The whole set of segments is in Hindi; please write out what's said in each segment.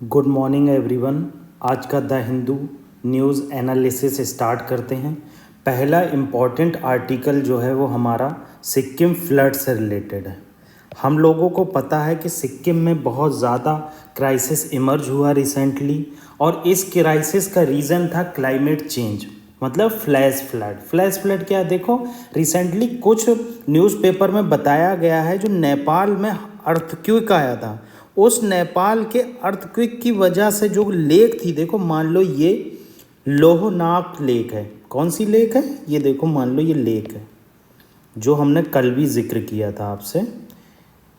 Good morning everyone. आज का the Hindu news analysis start करते हैं। पहला इम्पॉर्टेंट आर्टिकल जो है वो हमारा सिक्किम फ्लड से रिलेटेड है। हम लोगों को पता है कि सिक्किम में बहुत ज़्यादा क्राइसिस इमर्ज हुआ रिसेंटली, और इस क्राइसिस का रीज़न था क्लाइमेट चेंज, मतलब फ्लैश फ्लड। फ्लैश फ्लड क्या है? देखो, रिसेंटली कुछ न्यूज़पेपर में बताया गया है जो नेपाल में अर्थक्वेक आया था, उस नेपाल के अर्थक्वेक की वजह से जो लेक थी, देखो मान लो ये लोहनाक लेक है। कौन सी लेक है ये? देखो मान लो ये लेक है जो हमने कल भी जिक्र किया था आपसे,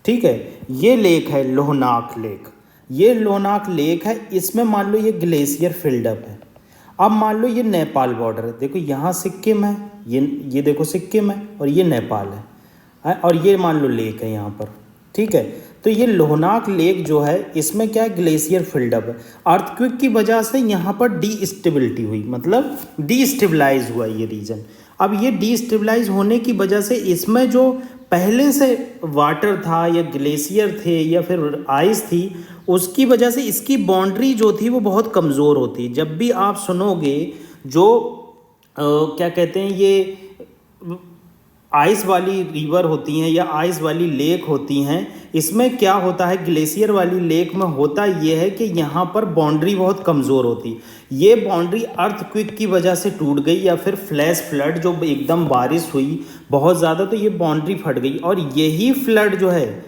ठीक है। ये लेक है लोहनाक लेक। ये लोहनाक लेक है, इसमें मान लो ये ग्लेशियर फिल्डअप है। अब मान लो ये नेपाल बॉर्डर है, देखो यहाँ सिक्किम है, ये देखो सिक्किम है और ये नेपाल है, और ये मान लो लेक है यहाँ पर, ठीक है। तो ये लोहनाक लेक जो है, इसमें क्या है, ग्लेशियर फिल्डअप है। अर्थक्वेक की वजह से यहाँ पर डीस्टेबिलिटी हुई, मतलब डीस्टेबलाइज हुआ ये रीजन। अब ये डीस्टेबलाइज होने की वजह से इसमें जो पहले से वाटर था या ग्लेशियर थे या फिर आइस थी, उसकी वजह से इसकी बाउंड्री जो थी वो बहुत कमज़ोर होती। जब भी आप सुनोगे जो क्या कहते हैं, ये आइस वाली रिवर होती हैं या आइस वाली लेक होती हैं, इसमें क्या होता है, ग्लेशियर वाली लेक में होता ये है कि यहाँ पर बाउंड्री बहुत कमज़ोर होती। ये बाउंड्री अर्थक्वेक की वजह से टूट गई, या फिर फ्लैश फ्लड जो एकदम बारिश हुई बहुत ज़्यादा, तो ये बाउंड्री फट गई, और यही फ्लड जो है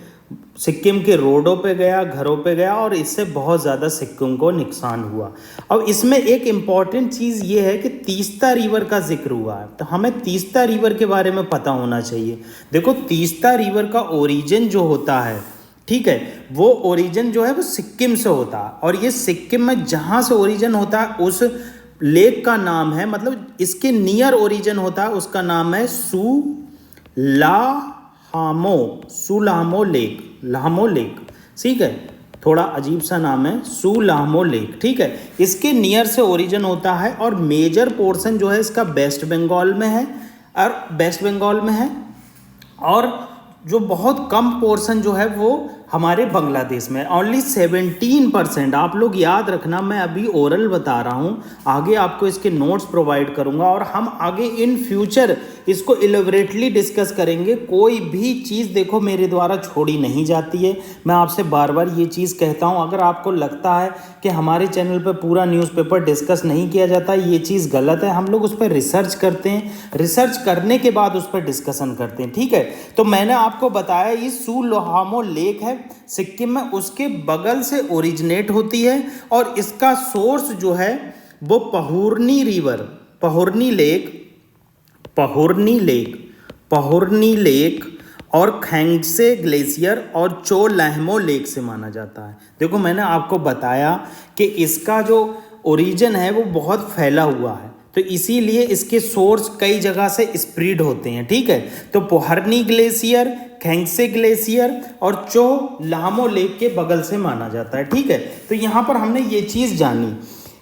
सिक्किम के रोडों पे गया, घरों पे गया, और इससे बहुत ज़्यादा सिक्किम को नुकसान हुआ। अब इसमें एक इम्पॉर्टेंट चीज़ ये है कि तीस्ता रिवर का जिक्र हुआ है, तो हमें तीस्ता रिवर के बारे में पता होना चाहिए। देखो, तीस्ता रिवर का ओरिजिन जो होता है, ठीक है, वो ओरिजिन जो है वो सिक्किम से होता है, और ये सिक्किम में जहाँ से ओरिजिन होता है उस लेक का नाम है, मतलब इसके नियर ओरिजिन होता है, उसका नाम है सुलामो लेक, लामो लेक, ठीक है। थोड़ा अजीब सा नाम है, सुलामो लेक, ठीक है। इसके नियर से ओरिजिन होता है, और मेजर पोर्शन जो है इसका वेस्ट बंगाल में है, और जो बहुत कम पोर्शन जो है वो हमारे बांग्लादेश में। ओनली 17%। आप लोग याद रखना, मैं अभी ओरल बता रहा हूँ, आगे आपको इसके नोट्स प्रोवाइड करूँगा, और हम आगे इन फ्यूचर इसको इलेबरेटली डिस्कस करेंगे। कोई भी चीज़ देखो मेरे द्वारा छोड़ी नहीं जाती है, मैं आपसे बार बार ये चीज़ कहता हूँ। अगर आपको लगता है कि हमारे चैनल पर पूरा न्यूज़पेपर डिस्कस नहीं किया जाता, ये चीज़ गलत है। हम लोग उस पर रिसर्च करते हैं, रिसर्च करने के बाद उस पर डिस्कशन करते हैं, ठीक है। तो मैंने आपको बताया ये सुलामो लेक है सिक्किम में, उसके बगल से ओरिजिनेट होती है, और इसका सोर्स जो है वो पहुरनी रिवर, पहुरनी लेक और खैंगसे ग्लेशियर और चोलैमो लेक से माना जाता है। देखो, मैंने आपको बताया कि इसका जो ओरिजिन है वो बहुत फैला हुआ है, तो इसीलिए इसके सोर्स कई जगह से स्प्रेड होते हैं, ठीक है। तो पोहरनी ग्लेशियर, खैंगसे ग्लेशियर और चोलामो लेक के बगल से माना जाता है, ठीक है। तो यहाँ पर हमने ये चीज़ जानी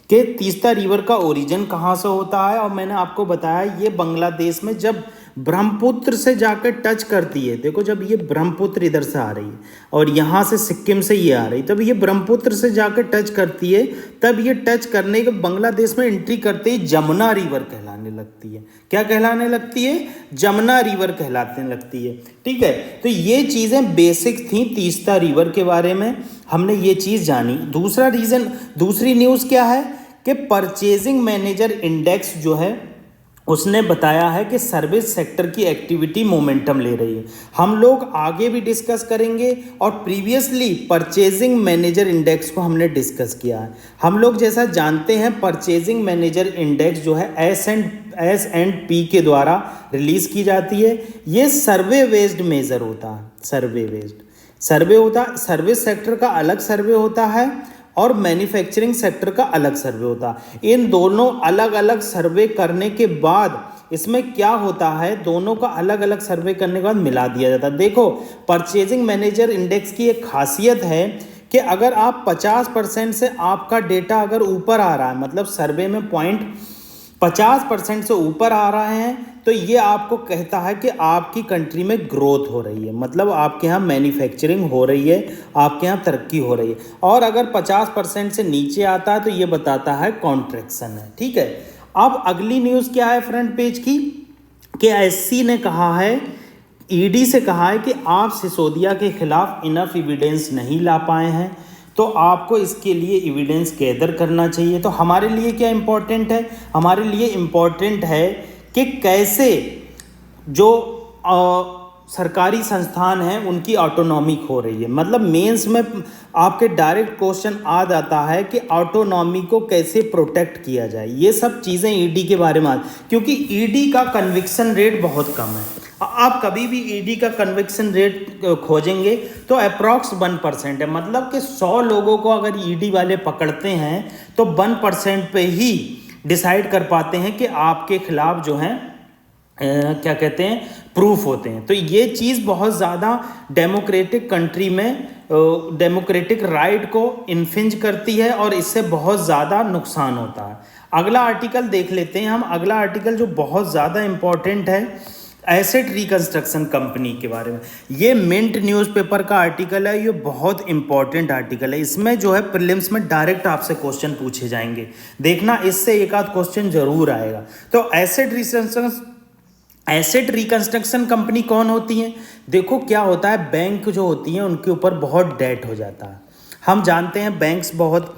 कि तीस्ता रिवर का ओरिजिन कहाँ से होता है, और मैंने आपको बताया ये बांग्लादेश में जब ब्रह्मपुत्र से जाकर टच करती है, देखो जब ये ब्रह्मपुत्र इधर से आ रही है और यहाँ से सिक्किम से ये आ रही, तब ये ब्रह्मपुत्र से जाकर टच करती है, तब ये टच करने के बांग्लादेश में एंट्री करते ही जमुना रिवर कहलाने लगती है। क्या कहलाने लगती है? जमुना रिवर कहलाने लगती है, ठीक है। तो ये चीज़ें बेसिक थी तीस्ता रिवर के बारे में, हमने ये चीज़ जानी। दूसरी न्यूज़ क्या है कि परचेजिंग मैनेजर इंडेक्स जो है उसने बताया है कि सर्विस सेक्टर की एक्टिविटी मोमेंटम ले रही है। हम लोग आगे भी डिस्कस करेंगे, और प्रीवियसली परचेजिंग मैनेजर इंडेक्स को हमने डिस्कस किया है। हम लोग जैसा जानते हैं परचेजिंग मैनेजर इंडेक्स जो है S&P के द्वारा रिलीज़ की जाती है। ये सर्वे बेस्ड मेजर होता है, सर्विस सेक्टर का अलग सर्वे होता है और मैन्युफैक्चरिंग सेक्टर का अलग सर्वे होता है। इन दोनों अलग अलग सर्वे करने के बाद इसमें क्या होता है, दोनों का अलग अलग सर्वे करने के बाद मिला दिया जाता है। देखो, परचेजिंग मैनेजर इंडेक्स की एक खासियत है कि अगर आप 50% से आपका डेटा अगर ऊपर आ रहा है, मतलब सर्वे में पॉइंट 50% से ऊपर आ रहे हैं तो ये आपको कहता है कि आपकी कंट्री में ग्रोथ हो रही है, मतलब आपके यहाँ मैन्युफैक्चरिंग हो रही है, आपके यहाँ तरक्की हो रही है। और अगर 50% से नीचे आता है तो ये बताता है कॉन्ट्रैक्शन है। ठीक है, अब अगली न्यूज़ क्या है फ्रंट पेज की, कि एससी ने कहा है, ईडी से कहा है कि आप सिसोदिया के खिलाफ इनफ एविडेंस नहीं ला पाए हैं, तो आपको इसके लिए एविडेंस गैदर करना चाहिए। तो हमारे लिए क्या इम्पोर्टेंट है, हमारे लिए इम्पोर्टेंट है कि कैसे जो सरकारी संस्थान हैं उनकी ऑटोनॉमिक हो रही है। मतलब मेंस में आपके डायरेक्ट क्वेश्चन आ जाता है कि ऑटोनॉमी को कैसे प्रोटेक्ट किया जाए, ये सब चीज़ें ईडी के बारे में, क्योंकि ईडी का कन्विक्शन रेट बहुत कम है। आप कभी भी ईडी का कन्विक्शन रेट खोजेंगे तो अप्रॉक्स 1% है, मतलब कि 100 लोगों को अगर ईडी वाले पकड़ते हैं तो 1% पे ही डिसाइड कर पाते हैं कि आपके खिलाफ जो है क्या कहते हैं, प्रूफ होते हैं। तो ये चीज़ बहुत ज़्यादा डेमोक्रेटिक कंट्री में डेमोक्रेटिक राइट को इन्फिंज करती है और इससे बहुत ज़्यादा नुकसान होता है। अगला आर्टिकल देख लेते हैं हम। अगला आर्टिकल जो बहुत ज़्यादा इम्पॉर्टेंट है, एसेट रिकंस्ट्रक्शन कंपनी के बारे में। ये मिंट न्यूज़पेपर का आर्टिकल है, ये बहुत इंपॉर्टेंट आर्टिकल है। इसमें जो है प्रीलिम्स में डायरेक्ट आपसे क्वेश्चन पूछे जाएंगे, देखना इससे एक आध क्वेश्चन जरूर आएगा। तो एसेट रिकंस्ट्रक्शन कंपनी कौन होती है? देखो क्या होता है, बैंक जो होती हैं उनके ऊपर बहुत डेट हो जाता है। हम जानते हैं बैंक्स बहुत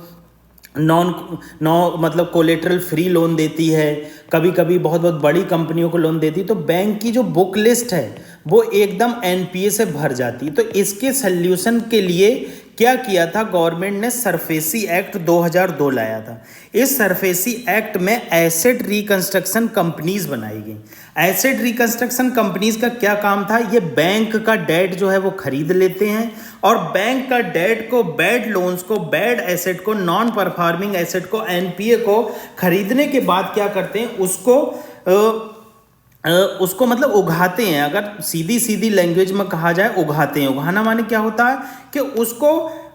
मतलब कोलेटरल फ्री लोन देती है, कभी कभी बहुत बहुत बड़ी कंपनियों को लोन देती है। तो बैंक की जो बुक लिस्ट है वो एकदम एनपीए से भर जाती है। तो इसके सल्यूशन के लिए क्या किया था गवर्नमेंट ने, सरफेसी एक्ट 2002 लाया था। इस सरफेसी एक्ट में एसेट रिकंस्ट्रक्शन कंपनीज बनाई गई। एसेट रिकंस्ट्रक्शन कंपनीज का क्या काम था, ये बैंक का डेट जो है वो खरीद लेते हैं और बैंक का डेट को, बैड लोन्स को, बैड एसेट को, नॉन परफॉर्मिंग एसेट को, एनपीए को खरीदने के बाद क्या करते हैं, उसको मतलब उगाते हैं। अगर सीधी सीधी लैंग्वेज में कहा जाए, उगाते हैं। उगाना माने क्या होता है कि उसको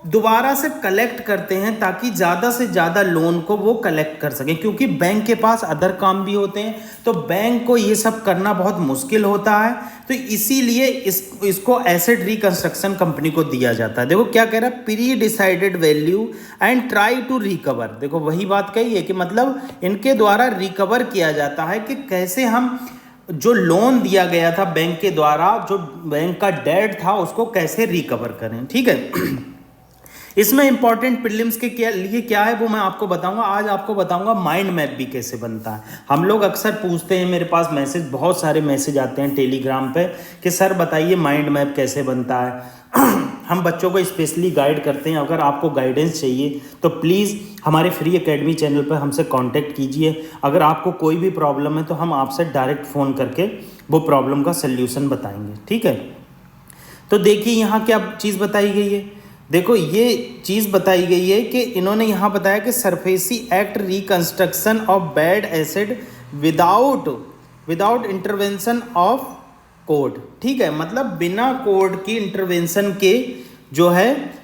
दोबारा से कलेक्ट करते हैं ताकि ज़्यादा से ज़्यादा लोन को वो कलेक्ट कर सकें, क्योंकि बैंक के पास अदर काम भी होते हैं, तो बैंक को ये सब करना बहुत मुश्किल होता है। तो इसीलिए इसको एसेट रिकंस्ट्रक्शन कंपनी को दिया जाता है। देखो क्या कह रहा है, pre decided value and try to recover. देखो वही बात कही है कि मतलब इनके द्वारा रिकवर किया जाता है कि कैसे हम जो लोन दिया गया था बैंक के द्वारा, जो बैंक का डेट था, उसको कैसे रिकवर करें। ठीक है, इसमें इंपॉर्टेंट प्रीलिम्स के लिए क्या है वो मैं आपको बताऊंगा। आज आपको बताऊंगा माइंड मैप भी कैसे बनता है। हम लोग अक्सर पूछते हैं, मेरे पास मैसेज, बहुत सारे मैसेज आते हैं टेलीग्राम पे कि सर बताइए माइंड मैप कैसे बनता है। हम बच्चों को स्पेशली गाइड करते हैं। अगर आपको गाइडेंस चाहिए तो प्लीज़ हमारे फ्री एकेडमी चैनल पर हमसे कांटेक्ट कीजिए। अगर आपको कोई भी प्रॉब्लम है तो हम आपसे डायरेक्ट फ़ोन करके वो प्रॉब्लम का सल्यूशन बताएंगे। ठीक है, तो देखिए यहाँ क्या चीज़ बताई गई है। देखो ये चीज़ बताई गई है कि इन्होंने यहाँ बताया कि SARFAESI act reconstruction of bad asset without intervention of court. ठीक है, मतलब बिना कोर्ट की इंटरवेंशन के जो है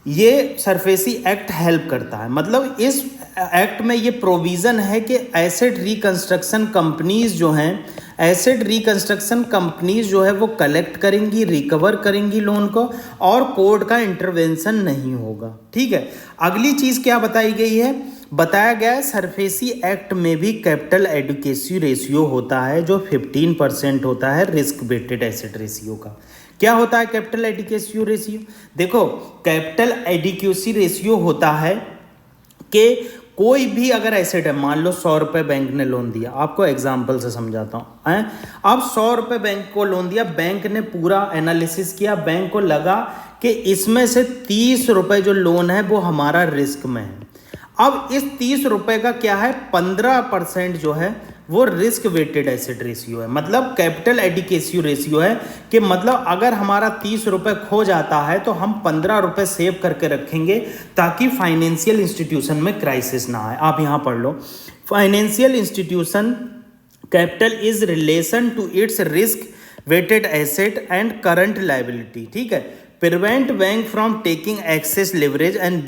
ये सरफेसी एक्ट हेल्प करता है। मतलब इस एक्ट में ये प्रोविज़न है कि एसेट रिकंस्ट्रक्शन कंपनीज जो हैं, एसेट रिकंस्ट्रक्शन कंपनीज जो है वो कलेक्ट करेंगी, रिकवर करेंगी लोन को, और कोर्ट का इंटरवेंशन नहीं होगा। ठीक है, अगली चीज़ क्या बताई गई है, बताया गया है सरफेसी एक्ट में भी कैपिटल एडिक्वेसी रेशियो होता है जो 15% होता है रिस्क वेटेड एसेट रेशियो का। क्या होता है कैपिटल एडिक्वेसी रेशियो? देखो कैपिटल एडिक्वेसी रेशियो होता है कि कोई भी अगर एसेट है, मान लो 100 रुपये बैंक ने लोन दिया, आपको एग्जांपल से समझाता हूँ। अब 100 रुपये बैंक को लोन दिया, बैंक ने पूरा एनालिसिस किया, बैंक को लगा कि इसमें से 30 रुपये जो लोन है वो हमारा रिस्क में है। अब इस 30 रुपये का क्या है, 15% जो है वो रिस्क वेटेड एसेट रेशियो है। मतलब कैपिटल एडिक्वेसी रेशियो है कि मतलब अगर हमारा 30 रुपये खो जाता है तो हम 15 रुपये सेव करके रखेंगे ताकि फाइनेंशियल इंस्टीट्यूशन में क्राइसिस ना आए। आप यहाँ पढ़ लो, financial institution capital is relation to its risk weighted asset and current liability. ठीक है, prevent bank from taking excess leverage and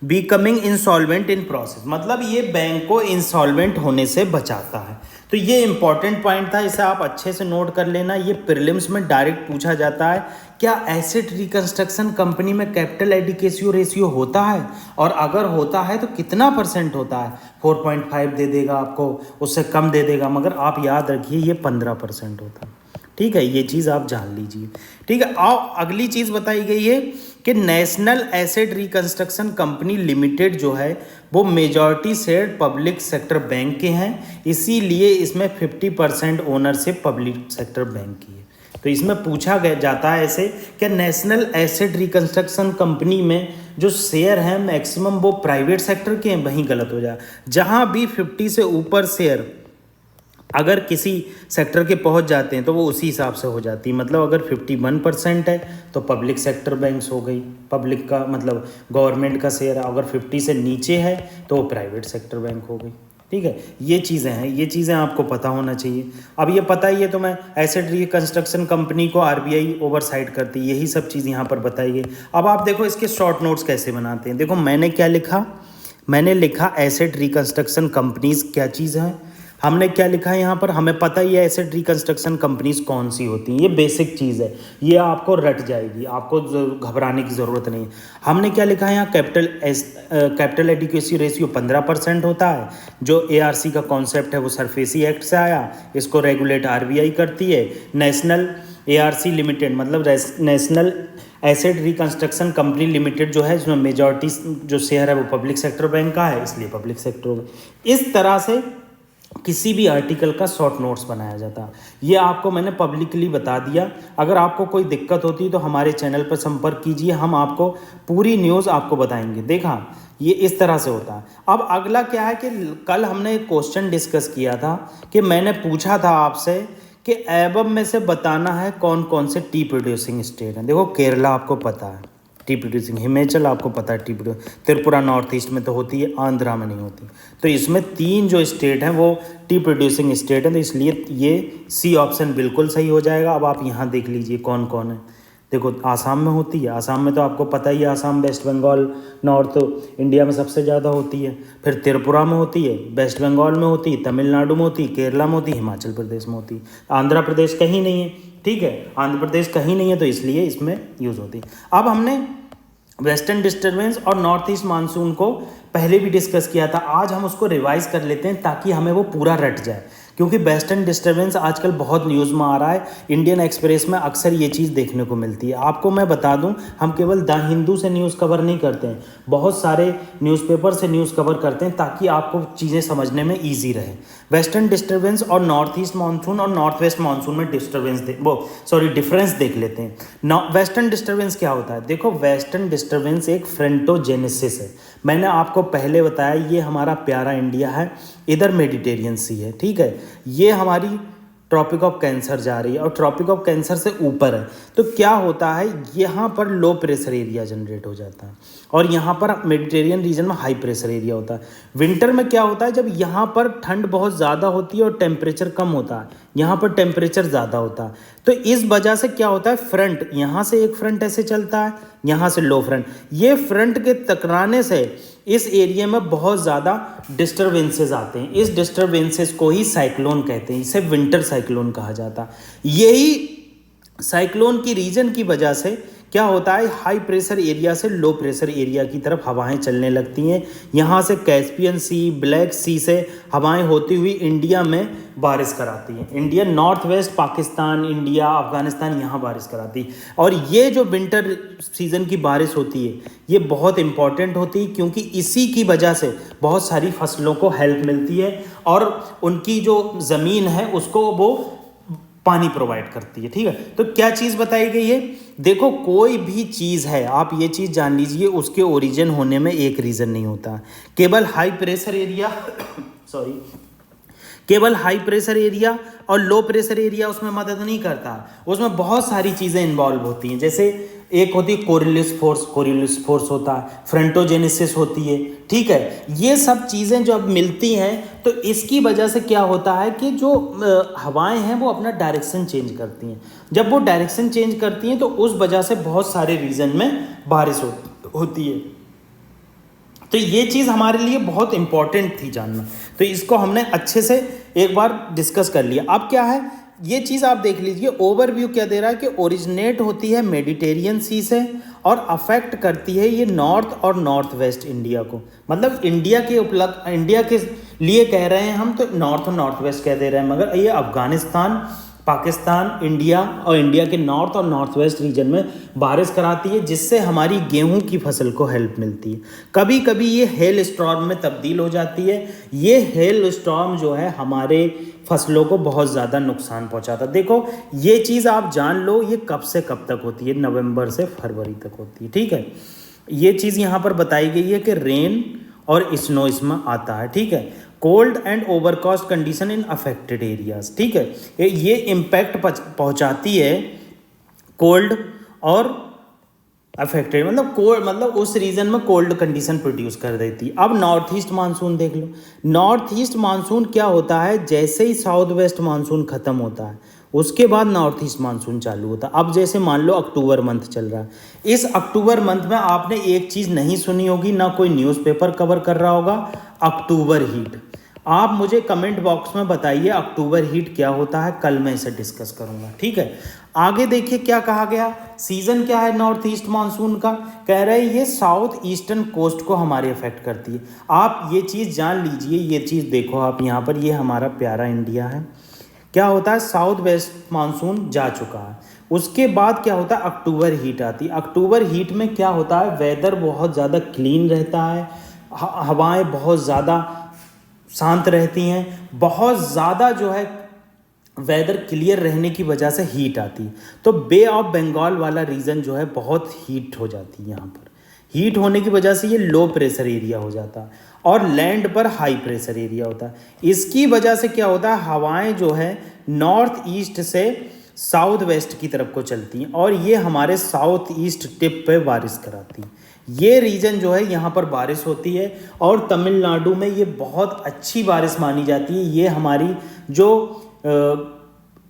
becoming insolvent in process, मतलब ये बैंक को इंसॉल्वेंट होने से बचाता है। तो ये इंपॉर्टेंट पॉइंट था, इसे आप अच्छे से नोट कर लेना। ये प्रीलिम्स में डायरेक्ट पूछा जाता है, क्या एसेट रिकंस्ट्रक्शन कंपनी में कैपिटल एडिक्वेसी रेशियो होता है, और अगर होता है तो कितना % होता है। 4.5 दे देगा आपको, उससे कम दे देगा, मगर आप याद रखिए ये 15% होता है। ठीक है, ये चीज़ आप जान लीजिए। ठीक है, आओ अगली चीज़ बताई गई है कि national asset reconstruction company limited जो है वो majority share public sector bank के हैं, इसीलिए इसमें 50% ओनरशिप पब्लिक सेक्टर बैंक की है। तो इसमें पूछा गया जाता है ऐसे कि नेशनल एसेट रिकंस्ट्रक्शन कंपनी में जो शेयर हैं मैक्सिमम वो प्राइवेट सेक्टर के हैं, वहीं गलत हो जाए। जहाँ भी 50 से ऊपर शेयर अगर किसी सेक्टर के पहुंच जाते हैं तो वो उसी हिसाब से हो जाती है। मतलब अगर 51% है तो पब्लिक सेक्टर बैंक्स हो गई, पब्लिक का मतलब गवर्नमेंट का शेयर। अगर 50 से नीचे है तो वो प्राइवेट सेक्टर बैंक हो गई। ठीक है, ये चीज़ें हैं, ये चीज़ें आपको पता होना चाहिए। अब ये पता ही है तो मैं एसेट रिकंस्ट्रक्शन कंपनी को आरबीआई ओवरसाइट करती है, यही सब चीज़ यहाँ पर बताई गई। अब आप देखो इसके शॉर्ट नोट्स कैसे बनाते हैं। देखो मैंने क्या लिखा, मैंने लिखा एसेट रिकंस्ट्रक्शन कंपनीज क्या चीज़ है। हमने क्या लिखा है यहाँ पर, हमें पता ही है एसेट रिकंस्ट्रक्शन कंपनीज कौन सी होती हैं, ये बेसिक चीज़ है, ये आपको रट जाएगी, आपको घबराने की ज़रूरत नहीं है। हमने क्या लिखा है यहाँ, कैपिटल एडिक्वेसी रेशियो 15% होता है। जो एआरसी का कॉन्सेप्ट है वो सरफेसी एक्ट से आया, इसको रेगुलेट आरबीआई करती है। नेशनल एआरसी लिमिटेड मतलब national asset reconstruction company limited जो है, इसमें मेजॉरिटी जो शेयर है वो पब्लिक सेक्टर बैंक का है, इसलिए पब्लिक सेक्टर हो गया। इस तरह से किसी भी आर्टिकल का शॉर्ट नोट्स बनाया जाता है। ये आपको मैंने पब्लिकली बता दिया। अगर आपको कोई दिक्कत होती है तो हमारे चैनल पर संपर्क कीजिए, हम आपको पूरी न्यूज़ आपको बताएंगे। देखा, ये इस तरह से होता है। अब अगला क्या है कि कल हमने एक क्वेश्चन डिस्कस किया था कि मैंने पूछा था आपसे कि एबव में से बताना है कौन कौन से टी प्रोड्यूसिंग स्टेट हैं। देखो केरला आपको पता है टी प्रोड्यूसिंग, हिमाचल आपको पता है T producing, Tripura north east में तो होती है, आंध्रा में नहीं होती। तो इसमें 3 जो स्टेट हैं वो टी प्रोड्यूसिंग स्टेट हैं, तो इसलिए ये सी ऑप्शन बिल्कुल सही हो जाएगा। अब आप यहाँ देख लीजिए कौन कौन है। देखो आसाम में होती है, आसाम में तो आपको पता ही है, Assam West Bengal North India में सबसे ज़्यादा होती है। फिर त्रिपुरा में होती है, वेस्ट बंगाल में होती है, तमिलनाडु में होती है, केरला में होती है, हिमाचल प्रदेश में होती है। आंध्र प्रदेश कहीं नहीं है। ठीक है, आंध्र प्रदेश कहीं नहीं है, तो इसलिए इसमें यूज़ होती है। अब हमने वेस्टर्न डिस्टर्बेंस और नॉर्थ ईस्ट मानसून को पहले भी डिस्कस किया था, आज हम उसको रिवाइज कर लेते हैं ताकि हमें वो पूरा रट जाए, क्योंकि वेस्टर्न डिस्टर्बेंस आजकल बहुत न्यूज़ में आ रहा है। इंडियन एक्सप्रेस में अक्सर ये चीज़ देखने को मिलती है। आपको मैं बता दूं, हम केवल द हिंदू से न्यूज़ कवर नहीं करते हैं, बहुत सारे न्यूज़पेपर से न्यूज़ कवर करते हैं ताकि आपको चीज़ें समझने में ईजी रहे। वेस्टर्न डिस्टर्बेंस और नॉर्थ ईस्ट मानसून और नॉर्थ वेस्ट मानसून में डिफरेंस देख लेते हैं। वेस्टर्न डिस्टर्बेंस क्या होता है, देखो वेस्टर्न डिस्टर्बेंस एक फ्रंटोजेनेसिस है। मैंने आपको पहले बताया ये हमारा प्यारा इंडिया है, इधर मेडिटेरियन सी है। ठीक है, ये हमारी ट्रॉपिक ऑफ कैंसर जा रही है और ट्रॉपिक ऑफ कैंसर से ऊपर है। तो क्या होता है, यहाँ पर लो प्रेशर एरिया जनरेट हो जाता है और यहाँ पर मेडिटेरियन रीजन में हाई प्रेशर एरिया होता है। विंटर में क्या होता है, जब यहाँ पर ठंड बहुत ज़्यादा होती है और टेम्परेचर कम होता है, यहाँ पर टेम्परेचर ज़्यादा होता है। तो इस वजह से क्या होता है, फ्रंट यहाँ से एक फ्रंट ऐसे चलता है, यहाँ से लो फ्रंट, ये फ्रंट के टकराने से इस एरिया में बहुत ज़्यादा डिस्टर्बेंसेस आते हैं। इस डिस्टर्बेंसेस को ही साइक्लोन कहते हैं, इसे विंटर साइक्लोन कहा जाता है। यही साइक्लोन की रीजन की वजह से क्या होता है, हाई प्रेशर एरिया से लो प्रेशर एरिया की तरफ हवाएं चलने लगती हैं। यहाँ से कैस्पियन सी, ब्लैक सी से हवाएं होती हुई इंडिया में बारिश कराती हैं। India north west Pakistan, India, Afghanistan यहाँ बारिश कराती है। और ये जो विंटर सीजन की बारिश होती है ये बहुत इंपॉर्टेंट होती है, क्योंकि इसी की वजह से बहुत सारी फसलों को हेल्प मिलती है और उनकी जो ज़मीन है उसको वो पानी प्रोवाइड करती है। ठीक है, तो क्या चीज़ बताई गई है, देखो कोई भी चीज़ है, आप ये चीज़ जान लीजिए, उसके ओरिजिन होने में एक रीज़न नहीं होता। केवल हाई प्रेशर एरिया केवल हाई प्रेशर एरिया और लो प्रेशर एरिया उसमें मदद नहीं करता, उसमें बहुत सारी चीज़ें इन्वॉल्व होती हैं। जैसे एक होती है कोरियोलिस फोर्स होता है, फ्रंटोजेनेसिस होती है, ठीक है। ये सब चीज़ें जब मिलती हैं तो इसकी वजह से क्या होता है कि जो हवाएं हैं वो अपना डायरेक्शन चेंज करती हैं। जब वो डायरेक्शन चेंज करती हैं तो उस वजह से बहुत सारे रीजन में बारिश होती है। तो ये चीज़ हमारे लिए बहुत इंपॉर्टेंट थी जानना, तो इसको हमने अच्छे से एक बार डिस्कस कर लिया। अब क्या है, ये चीज़ आप देख लीजिए, ओवरव्यू क्या दे रहा है कि ओरिजिनेट होती है मेडिटेरियन सी से और अफेक्ट करती है ये नॉर्थ और नॉर्थ वेस्ट इंडिया को। मतलब इंडिया के लिए कह रहे हैं हम तो नॉर्थ और नॉर्थ वेस्ट कह दे रहे हैं, मगर ये अफगानिस्तान, पाकिस्तान, इंडिया और इंडिया के नॉर्थ और नॉर्थ वेस्ट रीजन में बारिश कराती है, जिससे हमारी गेहूं की फसल को हेल्प मिलती है। कभी कभी ये हेल स्टॉर्म में तब्दील हो जाती है। ये हेल स्टॉर्म जो है हमारे फसलों को बहुत ज़्यादा नुकसान पहुंचाता है। देखो ये चीज़ आप जान लो, ये कब से कब तक होती है, नवंबर से फरवरी तक होती है, ठीक है। ये चीज़ यहाँ पर बताई गई है कि रेन और स्नो इसमें आता है, ठीक है। Cold and overcast condition in affected areas, ठीक है। ये इम्पैक्ट पहुंचाती है कोल्ड और अफेक्टेड, मतलब कोल्ड, मतलब उस रीजन में कोल्ड कंडीशन प्रोड्यूस कर देती है। अब नॉर्थ ईस्ट मानसून देख लो। नॉर्थ ईस्ट मानसून क्या होता है, जैसे ही साउथ वेस्ट मानसून खत्म होता है उसके बाद नॉर्थ ईस्ट मानसून चालू होता है। अब जैसे मान लो अक्टूबर मंथ चल रहा है, इस अक्टूबर मंथ में आपने एक चीज़ नहीं सुनी होगी, ना कोई न्यूज़पेपर कवर कर रहा होगा, अक्टूबर हीट। आप मुझे कमेंट बॉक्स में बताइए अक्टूबर हीट क्या होता है, कल मैं इसे डिस्कस करूंगा, ठीक है। आगे देखिए क्या कहा गया, सीजन क्या है नॉर्थ ईस्ट मानसून का, कह रहे हैं ये साउथ ईस्टर्न कोस्ट को हमारे अफेक्ट करती है। आप ये चीज़ जान लीजिए, ये चीज़ देखो आप यहाँ पर, ये हमारा प्यारा इंडिया है। क्या होता है, साउथ वेस्ट मानसून जा चुका है, उसके बाद क्या होता है, अक्टूबर हीट आती है। अक्टूबर हीट में क्या होता है, वेदर बहुत ज़्यादा क्लीन रहता है, हवाएं बहुत ज़्यादा शांत रहती हैं, बहुत ज़्यादा जो है वेदर क्लियर रहने की वजह से हीट आती है। तो बे ऑफ बंगाल वाला रीजन जो है बहुत हीट हो जाती है। यहाँ पर हीट होने की वजह से ये लो प्रेशर एरिया हो जाता है और लैंड पर हाई प्रेशर एरिया होता है। इसकी वजह से क्या होता है, हवाएं जो है नॉर्थ ईस्ट से साउथ वेस्ट की तरफ को चलती हैं और ये हमारे साउथ ईस्ट टिप पे बारिश कराती हैं। ये रीजन जो है यहाँ पर बारिश होती है और तमिलनाडु में ये बहुत अच्छी बारिश मानी जाती है। ये हमारी जो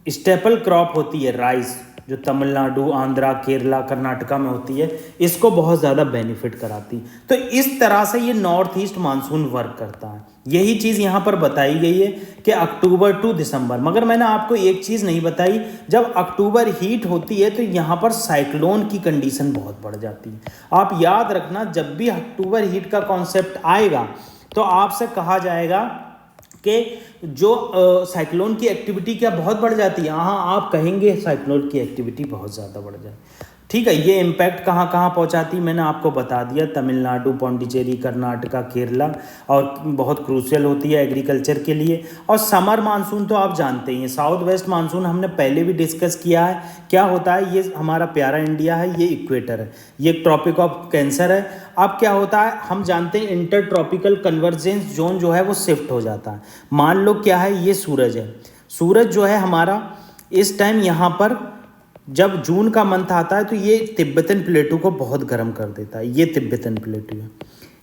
स्टेपल क्रॉप होती है राइस, जो तमिलनाडु, आंध्रा, केरला, कर्नाटका में होती है, इसको बहुत ज़्यादा बेनिफिट कराती है। तो इस तरह से ये नॉर्थ ईस्ट मानसून वर्क करता है। यही चीज़ यहाँ पर बताई गई है कि अक्टूबर टू दिसंबर। मगर मैंने आपको एक चीज़ नहीं बताई, जब अक्टूबर हीट होती है तो यहाँ पर साइक्लोन की कंडीशन बहुत बढ़ जाती है। आप याद रखना, जब भी अक्टूबर हीट का कॉन्सेप्ट आएगा तो आपसे कहा जाएगा कि जो साइक्लोन की एक्टिविटी क्या बहुत बढ़ जाती है। हाँ, आप कहेंगे साइक्लोन की एक्टिविटी बहुत ज़्यादा बढ़ जाए, ठीक है। ये इम्पैक्ट कहाँ कहाँ पहुँचाती मैंने आपको बता दिया, तमिलनाडु, पौंडीचेरी, कर्नाटका, केरला, और बहुत क्रूशियल होती है एग्रीकल्चर के लिए। और समर मानसून तो आप जानते ही हैं, साउथ वेस्ट मानसून हमने पहले भी डिस्कस किया है। क्या होता है, ये हमारा प्यारा इंडिया है, ये इक्वेटर है, ये ट्रॉपिक ऑफ कैंसर है। अब क्या होता है, हम जानते हैं इंटर ट्रॉपिकल कन्वर्जेंस जोन जो है वो शिफ्ट हो जाता है। मान लो क्या है, ये सूरज है, सूरज जो है हमारा इस टाइम यहाँ पर जब जून का मंथ आता है तो ये तिब्बतन प्लेटू को बहुत गर्म कर देता है। ये तिब्बतन प्लेटू है,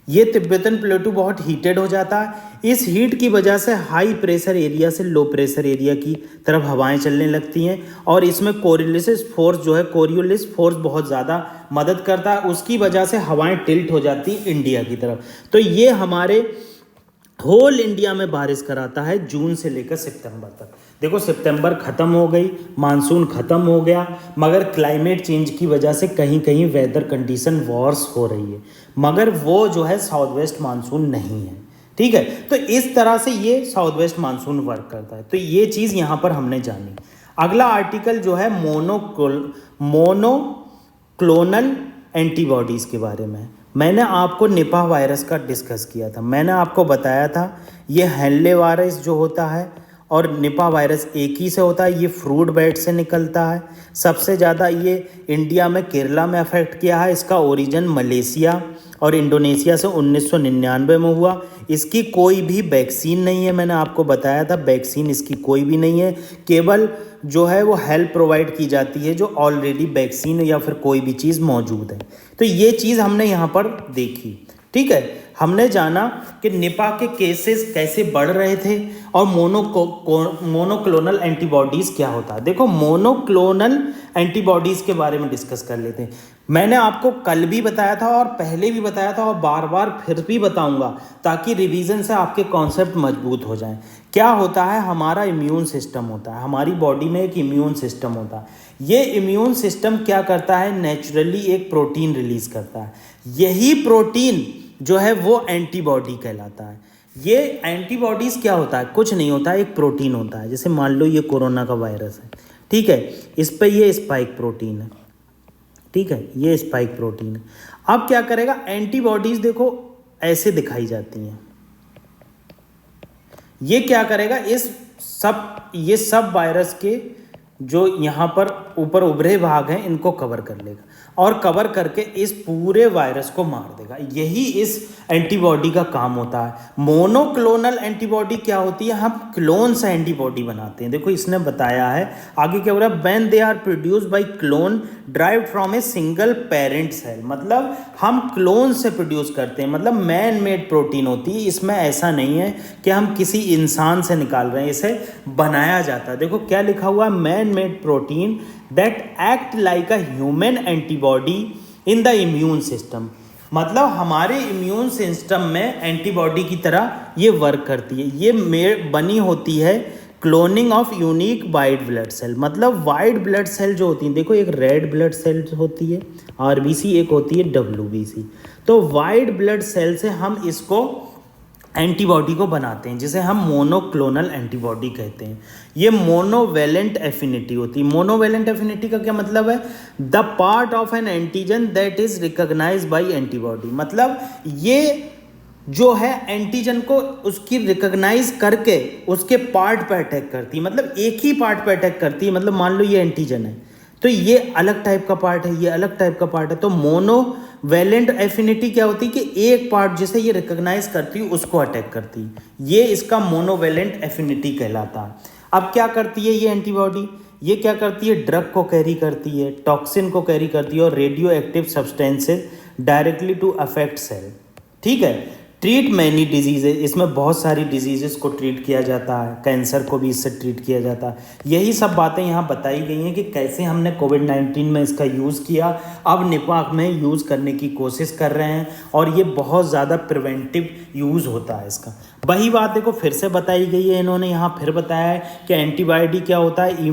ये तिब्बतन प्लेटू बहुत हीटेड हो जाता है। इस हीट की वजह से हाई प्रेशर एरिया से लो प्रेशर एरिया की तरफ हवाएं चलने लगती हैं और इसमें कोरियोलिस फोर्स जो है, कोरियोलिस फोर्स बहुत ज़्यादा मदद करता है। उसकी वजह से हवाएं टिल्ट हो जाती हैं इंडिया की तरफ। तो ये हमारे होल इंडिया में बारिश कराता है जून से लेकर सितंबर तक। देखो सितंबर ख़त्म हो गई, मानसून ख़त्म हो गया, मगर क्लाइमेट चेंज की वजह से कहीं कहीं वेदर कंडीशन वर्स हो रही है, मगर वो जो है साउथ वेस्ट मानसून नहीं है, ठीक है। तो इस तरह से ये साउथ वेस्ट मानसून वर्क करता है। तो ये चीज़ यहाँ पर हमने जानी। अगला आर्टिकल जो है मोनोक्लोनल एंटीबॉडीज़ के बारे में। मैंने आपको निपाह वायरस का डिस्कस किया था। मैंने आपको बताया था ये हेनले वायरस जो होता है और निपाह वायरस एक ही से होता है। ये फ्रूट बैट से निकलता है। सबसे ज़्यादा ये इंडिया में केरला में अफेक्ट किया है। इसका ओरिजिन मलेशिया और इंडोनेशिया से 1999 में हुआ। इसकी कोई भी वैक्सीन नहीं है, मैंने आपको बताया था वैक्सीन इसकी कोई भी नहीं है, केवल जो है वो हेल्प प्रोवाइड की जाती है जो ऑलरेडी वैक्सीन या फिर कोई भी चीज़ मौजूद है। तो ये चीज़ हमने यहाँ पर देखी, ठीक है। हमने जाना कि निपा के केसेस कैसे बढ़ रहे थे और मोनोक्लोनल एंटीबॉडीज़ क्या होता है। देखो मोनोक्लोनल एंटीबॉडीज़ के बारे में डिस्कस कर लेते हैं। मैंने आपको कल भी बताया था और पहले भी बताया था और बार बार फिर भी बताऊंगा ताकि रिवीजन से आपके कॉन्सेप्ट मजबूत हो जाएं। क्या होता है, हमारा इम्यून सिस्टम होता है, हमारी बॉडी में एक इम्यून सिस्टम होता है। ये इम्यून सिस्टम क्या करता है, नेचुरली एक प्रोटीन रिलीज करता है। यही प्रोटीन जो है वो एंटीबॉडी कहलाता है। ये एंटीबॉडीज़ क्या होता है, कुछ नहीं होता है, एक प्रोटीन होता है। जैसे मान लो ये कोरोना का वायरस है, ठीक है, इस पर ये स्पाइक प्रोटीन है, ठीक है, ये स्पाइक प्रोटीन है। अब क्या करेगा, एंटीबॉडीज़ देखो ऐसे दिखाई जाती हैं। ये क्या करेगा, ये सब वायरस के जो यहाँ पर ऊपर उभरे भाग हैं इनको कवर कर लेगा और कवर करके इस पूरे वायरस को मार देगा। यही इस एंटीबॉडी का काम होता है। मोनोक्लोनल एंटीबॉडी क्या होती है, हम क्लोन से एंटीबॉडी बनाते हैं। देखो इसने बताया है आगे क्या हो रहा है, when they are produced by clone derived from a single parent cell. मतलब हम क्लोन से प्रोड्यूस करते हैं, मतलब मैन मेड प्रोटीन होती है। इसमें ऐसा नहीं है कि हम किसी इंसान से निकाल रहे हैं, इसे बनाया जाता है। देखो क्या लिखा हुआ है, man made protein that act like a human antibody in the immune system. मतलब हमारे इम्यून सिस्टम में एंटीबॉडी की तरह ये वर्क करती है। ये बनी होती है cloning of unique white blood cell. मतलब वाइट ब्लड सेल जो होती है, देखो एक रेड ब्लड सेल होती है आरबीसी, एक होती है डब्ल्यूबीसी। तो वाइट ब्लड सेल से हम इसको एंटीबॉडी को बनाते हैं, जिसे हम मोनोक्लोनल एंटीबॉडी कहते हैं। ये मोनोवेलेंट एफिनिटी होती है। मोनोवेलेंट एफिनिटी का क्या मतलब है, the part of an antigen that is recognised by antibody. मतलब ये जो है एंटीजन को उसकी रिकॉग्नाइज करके उसके पार्ट पर अटैक करती है। मतलब एक ही पार्ट पर अटैक करती है। मतलब मान लो ये एंटीजन है तो ये अलग टाइप का पार्ट है, ये अलग टाइप का पार्ट है। तो मोनोवेलेंट एफिनिटी क्या होती है कि एक पार्ट जिसे ये रिकॉग्नाइज करती है उसको अटैक करती है। ये इसका मोनोवेलेंट एफिनिटी कहलाता है। अब क्या करती है ये एंटीबॉडी, ये क्या करती है, ड्रग को कैरी करती है, टॉक्सिन को कैरी करती है और radioactive substances directly to affect cell, ठीक है। ट्रीट मैनी डिजीजेज, इसमें बहुत सारी डिजीजेस को ट्रीट किया जाता है, कैंसर को भी इससे ट्रीट किया जाता है। यही सब बातें यहाँ बताई गई हैं कि कैसे हमने कोविड-19 में इसका यूज़ किया, अब निपा में यूज़ करने की कोशिश कर रहे हैं और ये बहुत ज़्यादा प्रिवेंटिव यूज़ होता है इसका। वही बात देखो फिर से बताई गई है, इन्होंने यहाँ फिर बताया है कि एंटीबॉडी क्या होता है,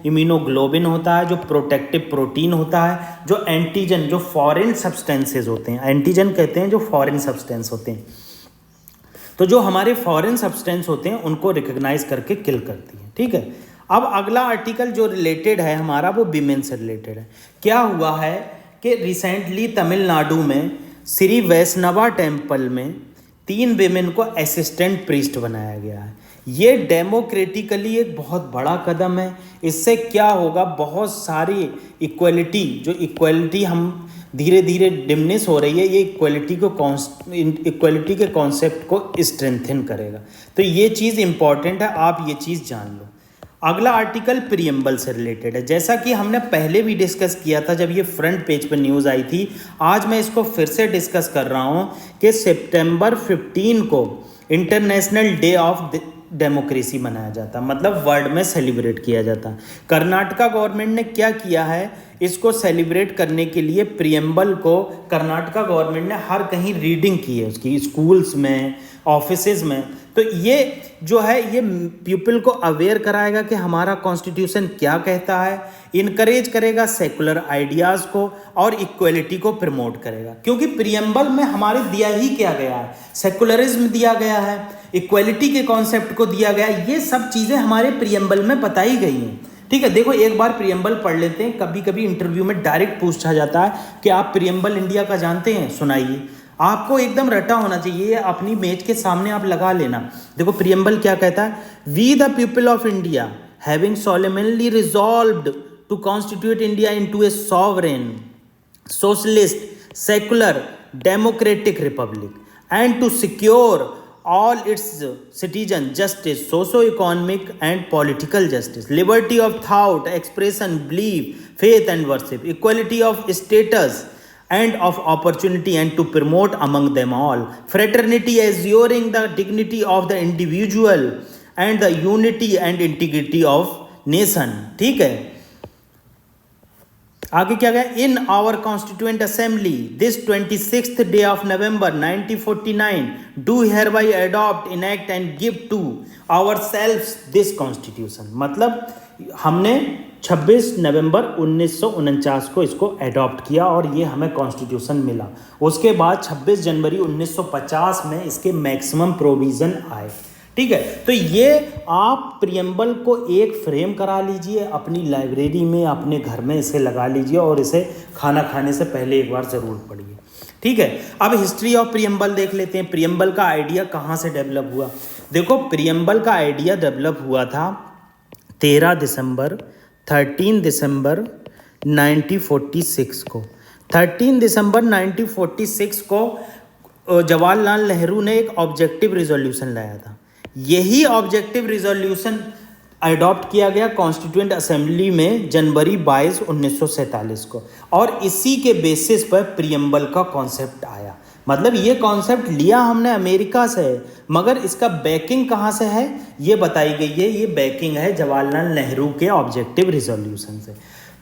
इम्यूनोग्लोबिन होता है जो प्रोटेक्टिव प्रोटीन होता है, जो एंटीजन जो फॉरेन सब्सटेंसेज होते हैं, एंटीजन कहते हैं जो फॉरेन सब्सटेंस होते हैं। तो जो हमारे फॉरेन सब्सटेंस होते हैं उनको रिकॉग्नाइज करके किल करती है, ठीक है। अब अगला आर्टिकल जो रिलेटेड है हमारा वो विमेन से रिलेटेड है। क्या हुआ है कि रिसेंटली तमिलनाडु में श्री वैष्णवा टेम्पल में 3 विमेन को असिस्टेंट प्रीस्ट बनाया गया है। ये डेमोक्रेटिकली एक बहुत बड़ा कदम है। इससे क्या होगा, बहुत सारी इक्वलिटी हम धीरे धीरे डिमिनिश हो रही है, ये इक्वलिटी के कॉन्सेप्ट को स्ट्रेंथन करेगा। तो ये चीज़ इंपॉर्टेंट है, आप ये चीज़ जान लो। अगला आर्टिकल प्रीएम्बल से रिलेटेड है। जैसा कि हमने पहले भी डिस्कस किया था जब ये फ्रंट पेज पर न्यूज़ आई थी, आज मैं इसको फिर से डिस्कस कर रहा हूँ कि सितंबर 15 को इंटरनेशनल डे ऑफ डेमोक्रेसी मनाया जाता, मतलब वर्ल्ड में सेलिब्रेट किया जाता। कर्नाटका गवर्नमेंट ने क्या किया है, इसको सेलिब्रेट करने के लिए प्रीएम्बल को कर्नाटका गवर्नमेंट ने हर कहीं रीडिंग की है, उसकी स्कूल्स में, ऑफिसेज में। तो ये जो है ये पीपल को अवेयर कराएगा कि हमारा कॉन्स्टिट्यूशन क्या कहता है, इनकरेज करेगा सेकुलर आइडियाज़ को और इक्वलिटी को प्रमोट करेगा। क्योंकि प्रीएम्बल में हमारे दिया ही क्या गया है, सेकुलरिज्म दिया गया है, इक्वलिटी के कॉन्सेप्ट को दिया गया है। ये सब चीज़ें हमारे प्रीएम्बल में बताई गई हैं, ठीक है। देखो एक बार प्रीएम्बल पढ़ लेते हैं। कभी कभी इंटरव्यू में डायरेक्ट पूछा जाता है कि आप प्रीएम्बल इंडिया का जानते हैं, सुनाइए। आपको एकदम रटा होना चाहिए, अपनी मेज के सामने आप लगा लेना। देखो प्रीएम्बल क्या कहता है, we the people of India having solemnly resolved to constitute India into a sovereign, socialist, secular democratic republic, and to secure all its citizens justice, socio-economic and political justice, liberty of thought, expression, belief, faith and worship, equality of status and of opportunity, and to promote among them all fraternity, assuring the dignity of the individual and the unity and integrity of nation। ठीक है, आगे क्या गया, in our constituent assembly this 26th day of November 1949 do hereby adopt enact and give to our self this constitution. मतलब हमने 26 नवंबर 1949 को इसको अडॉप्ट किया और ये हमें कॉन्स्टिट्यूशन मिला। उसके बाद 26 जनवरी 1950 में इसके मैक्सिमम प्रोविज़न आए। ठीक है, तो ये आप प्रियम्बल को एक फ्रेम करा लीजिए अपनी लाइब्रेरी में, अपने घर में इसे लगा लीजिए और इसे खाना खाने से पहले एक बार ज़रूर पढ़िए। ठीक है, अब हिस्ट्री ऑफ प्रियम्बल देख लेते हैं। प्रियम्बल का आइडिया कहाँ से डेवलप हुआ? देखो, प्रियम्बल का आइडिया डेवलप हुआ था 13 दिसंबर 1946 को। 13 दिसंबर 1946 को जवाहरलाल नेहरू ने एक ऑब्जेक्टिव रिजोल्यूशन लाया था। यही ऑब्जेक्टिव रिजोल्यूशन अडॉप्ट किया गया कॉन्स्टिट्यूएंट असेंबली में जनवरी 22, 1947 को, और इसी के बेसिस पर प्रियम्बल का कॉन्सेप्ट आया। मतलब ये कॉन्सेप्ट लिया हमने अमेरिका से, मगर इसका बैकिंग कहाँ से है ये बताई गई है। ये बैकिंग है जवाहरलाल नेहरू के ऑब्जेक्टिव रिजोल्यूशन से।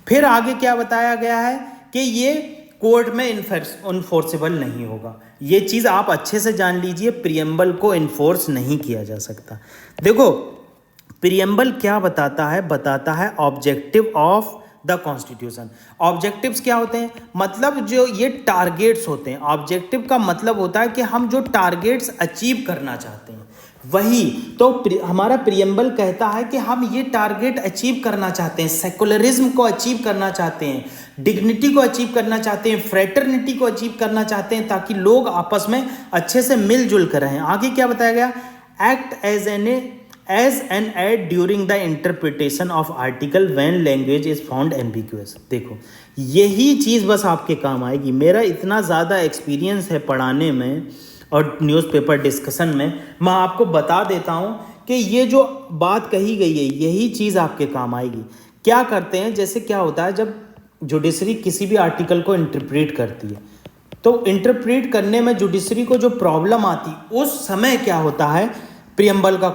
फिर आगे क्या बताया गया है कि ये कोर्ट में इन्फोर्सेबल नहीं होगा। ये चीज़ आप अच्छे से जान लीजिए, प्रियम्बल को इन्फोर्स नहीं किया जा सकता। देखो, प्रियम्बल क्या बताता है? बताता है objective of the constitution. Objectives क्या होते हैं? मतलब जो ये टारगेट्स होते हैं। ऑब्जेक्टिव का मतलब होता है कि हम जो टारगेट्स अचीव करना चाहते हैं वही। तो हमारा प्रियम्बल कहता है कि हम ये टारगेट अचीव करना चाहते हैं, सेकुलरिज्म को अचीव करना चाहते हैं, डिग्निटी को अचीव करना चाहते हैं, फ्रेटर्निटी को अचीव करना चाहते हैं, ताकि लोग आपस में अच्छे से मिलजुल कर रहें। आगे क्या बताया गया? Act as an aid during the interpretation of article when language is found ambiguous. देखो, यही चीज़ बस आपके काम आएगी। मेरा इतना ज़्यादा एक्सपीरियंस है पढ़ाने में और न्यूज़पेपर डिस्कशन में, मैं आपको बता देता हूँ कि ये जो बात कही गई है यही चीज़ आपके काम आएगी। क्या करते हैं, जैसे क्या होता है जब जुडिशरी किसी भी आर्टिकल को इंटरप्रेट करती है, तो इंटरप्रेट करने में जुडिशरी को जो प्रॉब्लम आती उस समय क्या होता है, प्रियम्बल का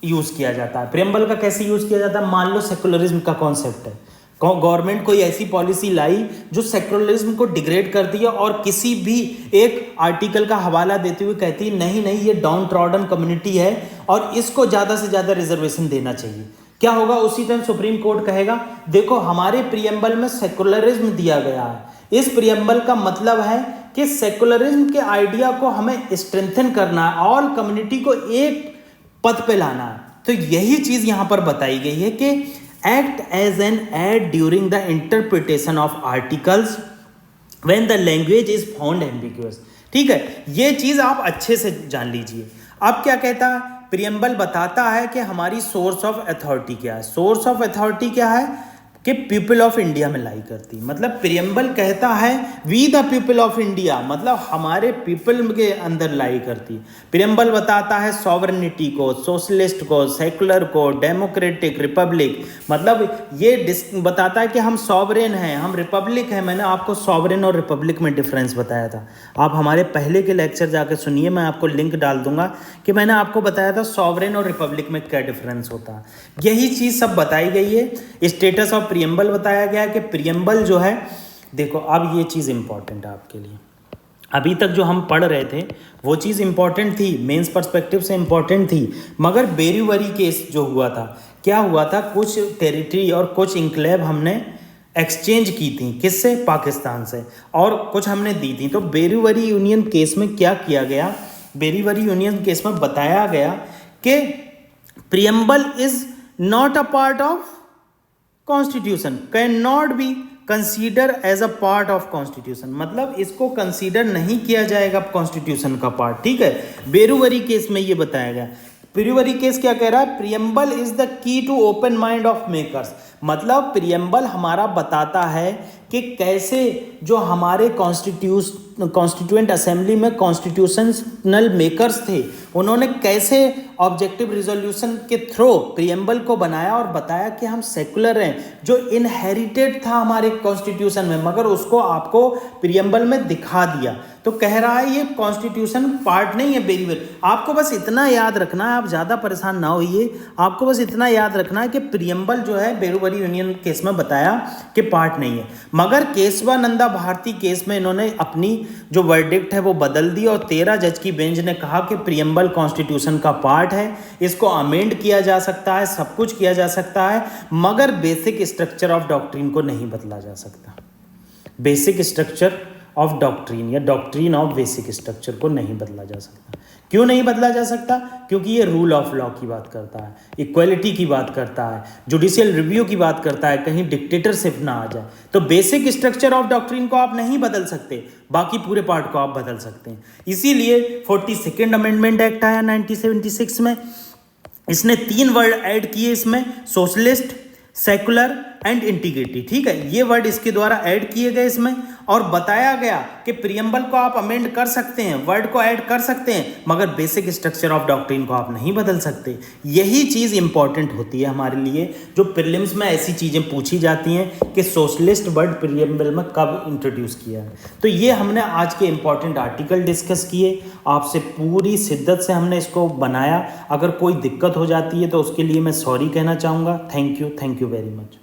यूज़ किया जाता है। प्रियम्बल का कैसे यूज़ किया जाता है? मान लो सेकुलरिज्म का कॉन्सेप्ट है, गवर्नमेंट कोई ऐसी पॉलिसी लाई जो सेकुलरिज्म को डिग्रेड कर दिया और किसी भी एक आर्टिकल का हवाला देते हुए कहती है नहीं नहीं ये डाउन ट्रॉडन कम्युनिटी है और इसको ज़्यादा से ज़्यादा रिजर्वेशन देना चाहिए। क्या होगा? उसी टाइम सुप्रीम कोर्ट कहेगा देखो हमारे प्रियम्बल में सेकुलरिज्म दिया गया है। इस प्रियम्बल का मतलब है कि सेकुलरिज्म के आइडिया को हमें स्ट्रेंथन करना है, ऑल कम्युनिटी को एक पद पे लाना है। तो यही चीज़ यहाँ पर बताई गई है कि act as an aid during the interpretation of articles when the language is found ambiguous। ठीक है, ये चीज़ आप अच्छे से जान लीजिए। अब क्या कहता है? प्रियम्बल बताता है कि हमारी सोर्स ऑफ अथॉरिटी क्या है। सोर्स ऑफ अथॉरिटी क्या है कि पीपल ऑफ इंडिया में लाई करती। मतलब प्रियम्बल कहता है we the people of India, मतलब हमारे पीपल के अंदर लाई करती। प्रियम्बल बताता है सॉवरेनिटी को, सोशलिस्ट को, सेकुलर को, डेमोक्रेटिक, रिपब्लिक। मतलब ये बताता है कि हम सॉवरेन हैं, हम रिपब्लिक हैं। मैंने आपको सॉवरेन और रिपब्लिक में डिफरेंस बताया था। आप हमारे पहले के लेक्चर जाकर सुनिए, मैं आपको लिंक डाल दूंगा कि मैंने आपको बताया था सॉवरेन और रिपब्लिक में क्या डिफरेंस होता है। यही चीज़ सब बताई गई है। स्टेटस ऑफ प्रियम्बल बताया गया है कि प्रियम्बल जो है, देखो अब ये चीज़ इंपॉर्टेंट है आपके लिए। अभी तक जो हम पढ़ रहे थे वो चीज़ इंपॉर्टेंट थी, मेंस पर्सपेक्टिव से इंपॉर्टेंट थी, मगर बेरीवरी केस जो हुआ था, क्या हुआ था, कुछ टेरिटरी और कुछ इंक्लेव हमने एक्सचेंज की थी। किससे? पाकिस्तान से, और कुछ हमने दी थी। तो बेरीवरी यूनियन केस में क्या किया गया? बेरीवरी यूनियन केस में बताया गया कि preamble is not a part of constitution, can not be consider as a part of constitution. मतलब इसको कंसीडर नहीं किया जाएगा कॉन्स्टिट्यूशन का पार्ट। ठीक है, बेरीवरी केस में ये बताया गया। बेरीवरी केस क्या कह रहा है? Preamble is the key to open mind of makers. मतलब प्रियम्बल हमारा बताता है कि कैसे जो हमारे कॉन्स्टिट्यूएंट असेंबली में कॉन्स्टिट्यूशनल मेकर्स थे, उन्होंने कैसे ऑब्जेक्टिव रिजोल्यूशन के थ्रू प्रीएम्बल को बनाया और बताया कि हम सेकुलर हैं, जो इनहेरिटेड था हमारे कॉन्स्टिट्यूशन में, मगर उसको आपको प्रीएम्बल में दिखा दिया। तो कह रहा है ये कॉन्स्टिट्यूशन पार्ट नहीं है वेरी वेल। आपको बस इतना याद रखना है, आप ज़्यादा परेशान ना होइए, आपको बस इतना याद रखना है कि प्रीएम्बल जो है बेरुबरी यूनियन केस में बताया कि पार्ट नहीं है, मगर केशवानंदा भारती केस में इन्होंने अपनी जो वर्डिक्ट है वो बदल दी और 13 जज की बेंच ने कहा कि प्रीएम्बल कॉन्स्टिट्यूशन का पार्ट है, इसको अमेंड किया जा सकता है, सब कुछ किया जा सकता है, मगर बेसिक स्ट्रक्चर ऑफ डॉक्ट्रिन को नहीं बदला जा सकता। बेसिक स्ट्रक्चर ऑफ डॉक्ट्रिन या डॉक्ट्रिन ऑफ बेसिक स्ट्रक्चर को नहीं बदला जा सकता। क्यों नहीं बदला जा सकता? क्योंकि ये रूल ऑफ लॉ की बात करता है, इक्वलिटी की बात करता है, जुडिशियल रिव्यू की बात करता है, कहीं डिक्टेटरशिप ना आ जाए। तो बेसिक स्ट्रक्चर ऑफ डॉक्ट्रिन को आप नहीं बदल सकते, बाकी पूरे पार्ट को आप बदल सकते हैं। इसीलिए 42nd अमेंडमेंट एक्ट आया 1976 में, इसने 3 वर्ड ऐड किए इसमें, सोशलिस्ट, सेकुलर एंड इंटीग्रिटी। ठीक है, ये वर्ड इसके द्वारा ऐड किए गए इसमें, और बताया गया कि प्रीएम्बल को आप अमेंड कर सकते हैं, वर्ड को ऐड कर सकते हैं, मगर बेसिक स्ट्रक्चर ऑफ डॉक्ट्रिन को आप नहीं बदल सकते। यही चीज़ इंपॉर्टेंट होती है हमारे लिए, जो प्रीलिम्स में ऐसी चीज़ें पूछी जाती हैं कि सोशलिस्ट वर्ड प्रीएम्बल में कब इंट्रोड्यूस किया है। तो ये हमने आज के इंपॉर्टेंट आर्टिकल डिस्कस किए, आपसे पूरी शिद्दत से हमने इसको बनाया। अगर कोई दिक्कत हो जाती है तो उसके लिए मैं सॉरी कहना चाहूँगा। Thank you very much.